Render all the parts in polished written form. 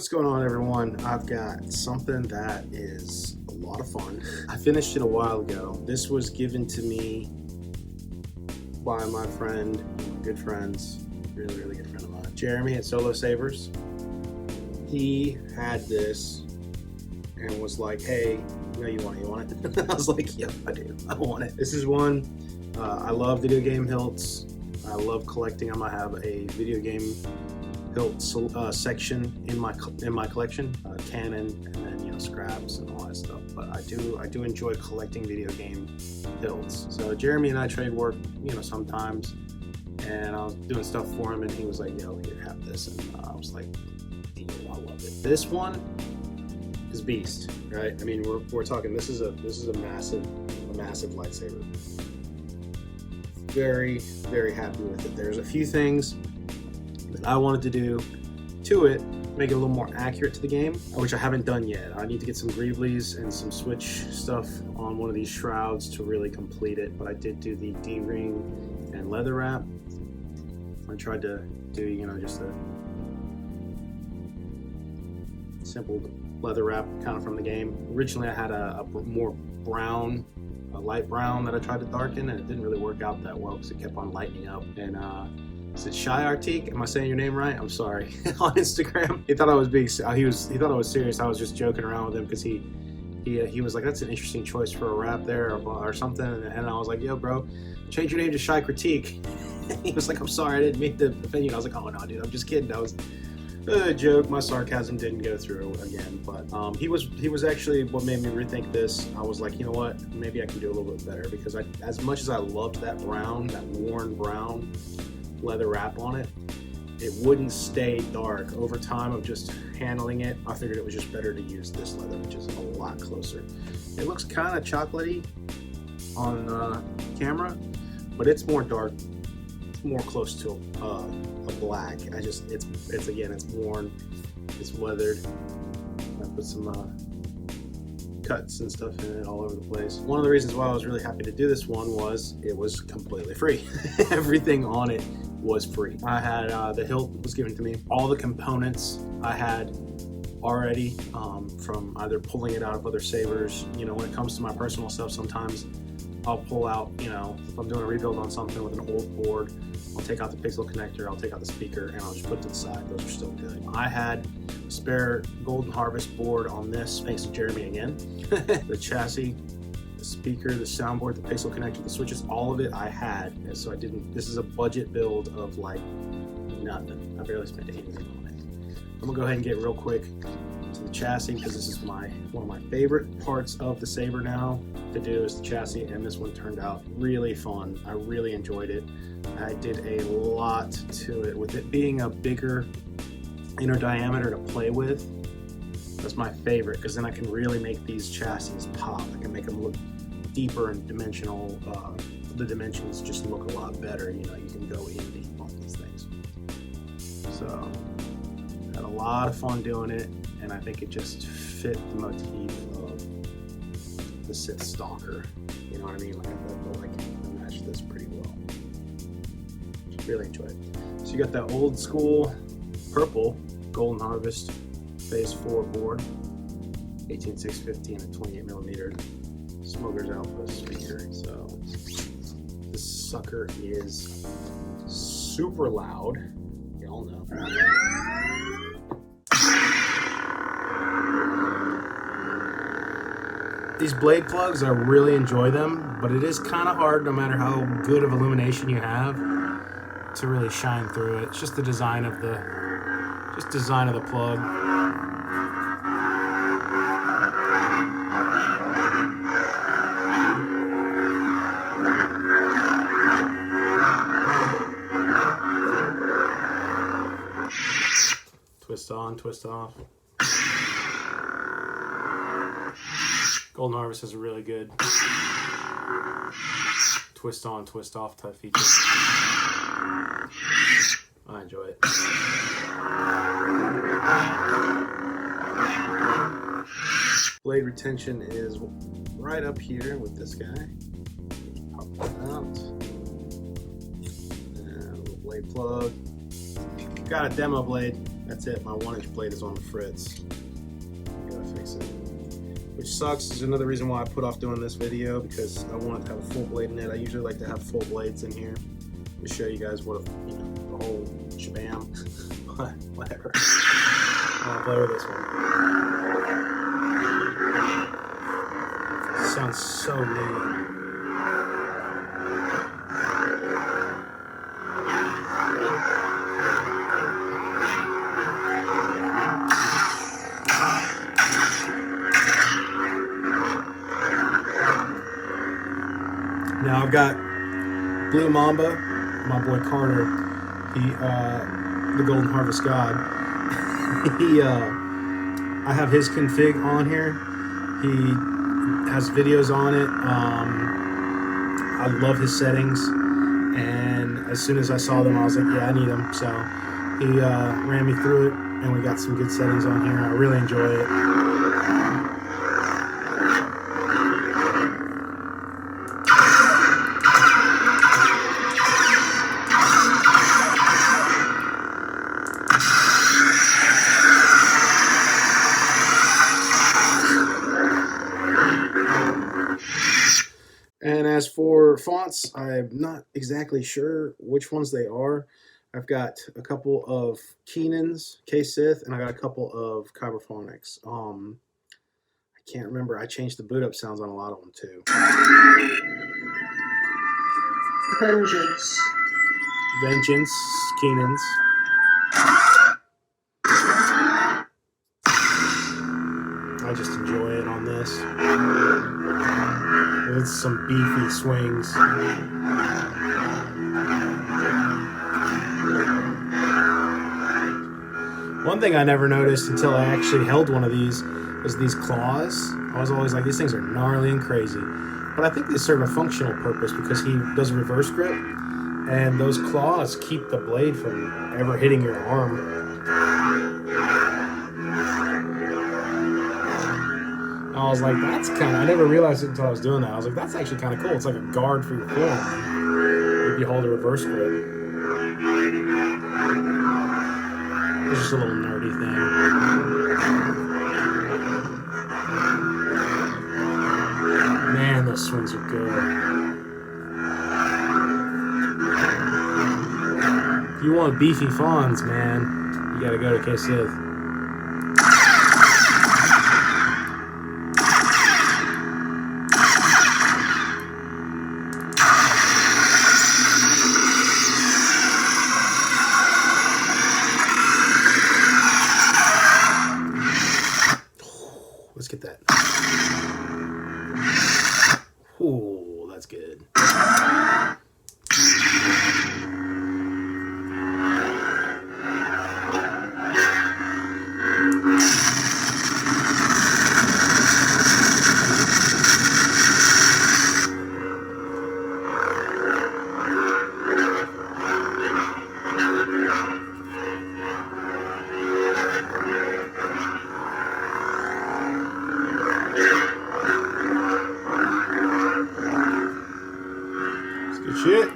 going on, everyone? I've got something that is a lot of fun. I finished it a while ago. This was given to me by my friend, my good friends, really good friend of mine, Jeremy at Solo Savers. He had this and was like, hey, you want it? I was like, yep, I do. I want it. This is one. I love video game hilts. I love collecting. I might have a video game hilt section in my collection, canon, and then scraps and all that stuff. But I do enjoy collecting video game hilts. So Jeremy and I trade work, sometimes, and I was doing stuff for him, and he was like, "Yo, here, have this," and I was like, "Deal, I love it." This one is beast, right? I mean, we're talking. This is a massive lightsaber. Very happy with it. There's a few things that I wanted to do to it, make it a little more accurate to the game, which I haven't done yet. I need to get some Greeblies and some switch stuff on one of these shrouds to really complete it, but I did do the D-ring and leather wrap. I tried to do, just a simple leather wrap kind of from the game. Originally I had a more brown, a light brown that I tried to darken, and it didn't really work out that well because it kept on lightening up. And is it Shy Artique? Am I saying your name right? I'm sorry. On Instagram, he thought I was being. He thought I was serious. I was just joking around with him because he was like, "That's an interesting choice for a rap there or something." And I was like, "Yo, bro, change your name to Shy Critique." He was like, "I'm sorry, I didn't mean to offend you." I was like, "Oh no, dude, I'm just kidding." That was a joke. My sarcasm didn't go through again, but he was actually what made me rethink this. I was like, you know what? Maybe I can do a little bit better, because as much as I loved that worn brown leather wrap on it, it wouldn't stay dark. Over time of just handling it, I figured it was just better to use this leather, which is a lot closer. It looks kind of chocolatey on camera, but it's more dark. It's more close to a black. It's worn, it's weathered. I put some cuts and stuff in it all over the place. One of the reasons why I was really happy to do this one was it was completely free. Everything on it was free. I had the hilt was given to me. All the components I had already from either pulling it out of other sabers. When it comes to my personal stuff, sometimes I'll pull out, if I'm doing a rebuild on something with an old board, I'll take out the pixel connector, I'll take out the speaker, and I'll just put it to the side. Those are still good. I had a spare Golden Harvest board on this, thanks to Jeremy again. The chassis, the speaker, the soundboard, the pixel connector, the switches, all of it I had. And so this is a budget build of like nothing. I barely spent anything on it. I'm gonna go ahead and get real quick to the chassis, because this is one of my favorite parts of the saber now to do is the chassis, and this one turned out really fun. I really enjoyed it. I did a lot to it, with it being a bigger inner diameter to play with. That's my favorite, because then I can really make these chassis pop. I can make them look deeper and dimensional. The dimensions just look a lot better. You can go in deep on these things. So had a lot of fun doing it, and I think it just fit the motif of the Sith Stalker. You know what I mean? Like, I feel like I matched this pretty well. Just really enjoyed it. So you got that old school purple Golden Harvest Phase 4 board, 18650 and a 28mm Smoker's Alpha speaker. So this sucker is super loud. Y'all know. These blade plugs, I really enjoy them, but it is kind of hard, no matter how good of illumination you have, to really shine through it. It's just the design of the plug. Twist on, twist off. Golden Harvest has a really good twist on, twist off type feature. I enjoy it. Blade retention is right up here with this guy. Pop that out. And a little blade plug. Got a demo blade That's it. My 1-inch blade is on the fritz. Gotta fix it. Which sucks. Is another reason why I put off doing this video, because I wanted to have a full blade in it. I usually like to have full blades in here to show you guys what, the whole shabam. But whatever. I'll play with this one. Sounds so neat. Now I've got Blue Mamba, my boy Carter. He, the Golden Harvest God. I have his config on here. He has videos on it. I love his settings, and as soon as I saw them, I was like, yeah, I need them. So he ran me through it, and we got some good settings on here. I really enjoy it. And as for fonts, I'm not exactly sure which ones they are. I've got a couple of Keenan's, K-Sith, and I got a couple of Kyberphonics. I can't remember. I changed the boot up sounds on a lot of them too. Vengeance, Keenan's. I just enjoy it on this. It's some beefy swings. One thing I never noticed until I actually held one of these was these claws. I was always like, these things are gnarly and crazy. But I think they serve a functional purpose because he does reverse grip, and those claws keep the blade from ever hitting your arm. I was like, that's kind of, I never realized it until I was doing that. I was like, that's actually kind of cool. It's like a guard for your forearm if you hold a reverse grip. It's just a little nerdy thing. Man, those swings are good. If you want beefy fawns, man, you gotta go to K-Sith. Let's get that. Ooh, that's good. Shit.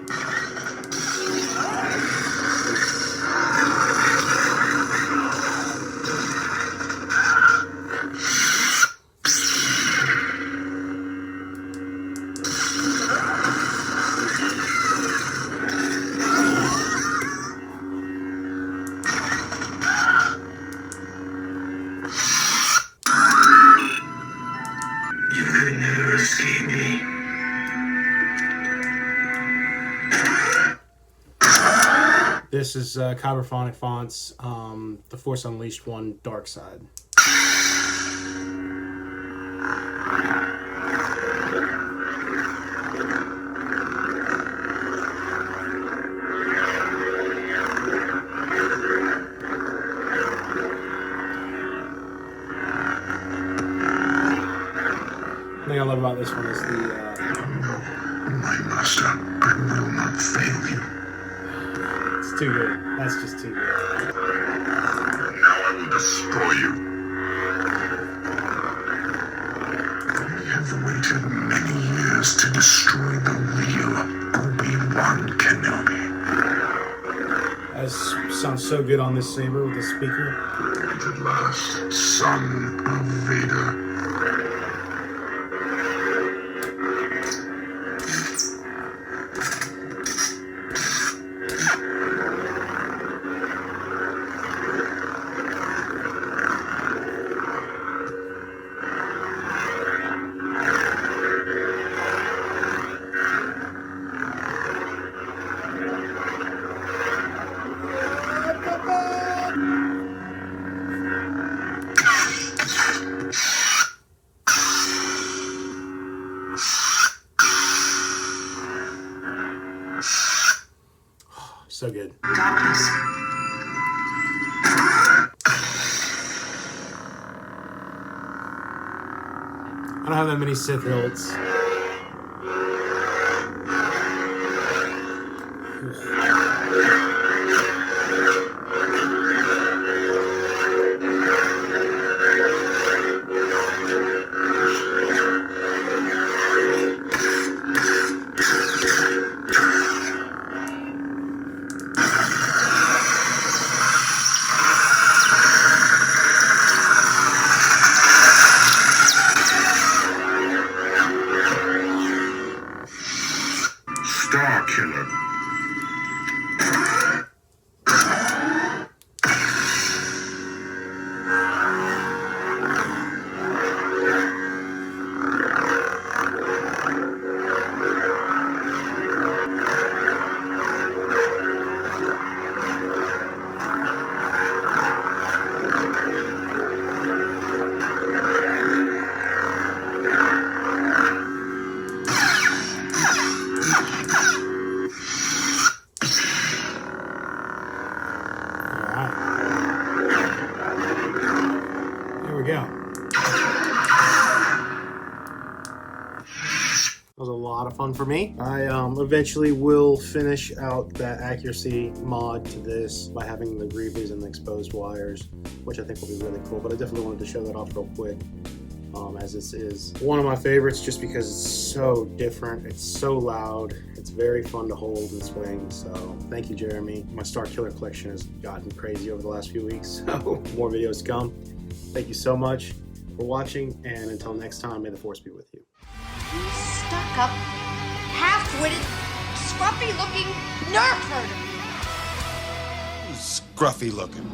You could never escape me. This is Kyberphonic Fonts, the Force Unleashed one, Dark Side. The thing I love about this one is the... My master, I will not fail you. It's too good. That's just too good. Now I will destroy you. I have waited many years to destroy the real Obi-Wan Kenobi. That sounds so good on this saber with the speaker. And at last, son of Vader. So good. Darkness. I don't have that many Sith hilts. Star Killer. There we go. That was a lot of fun for me. I eventually will finish out that accuracy mod to this by having the greaves and the exposed wires, which I think will be really cool, but I definitely wanted to show that off real quick, as this is one of my favorites just because it's so different, it's so loud, it's very fun to hold and swing, so thank you, Jeremy. My Star Killer collection has gotten crazy over the last few weeks, so more videos to come. Thank you so much for watching, and until next time, may the Force be with you. You stuck-up, half-witted, scruffy-looking nerf herder. Scruffy looking.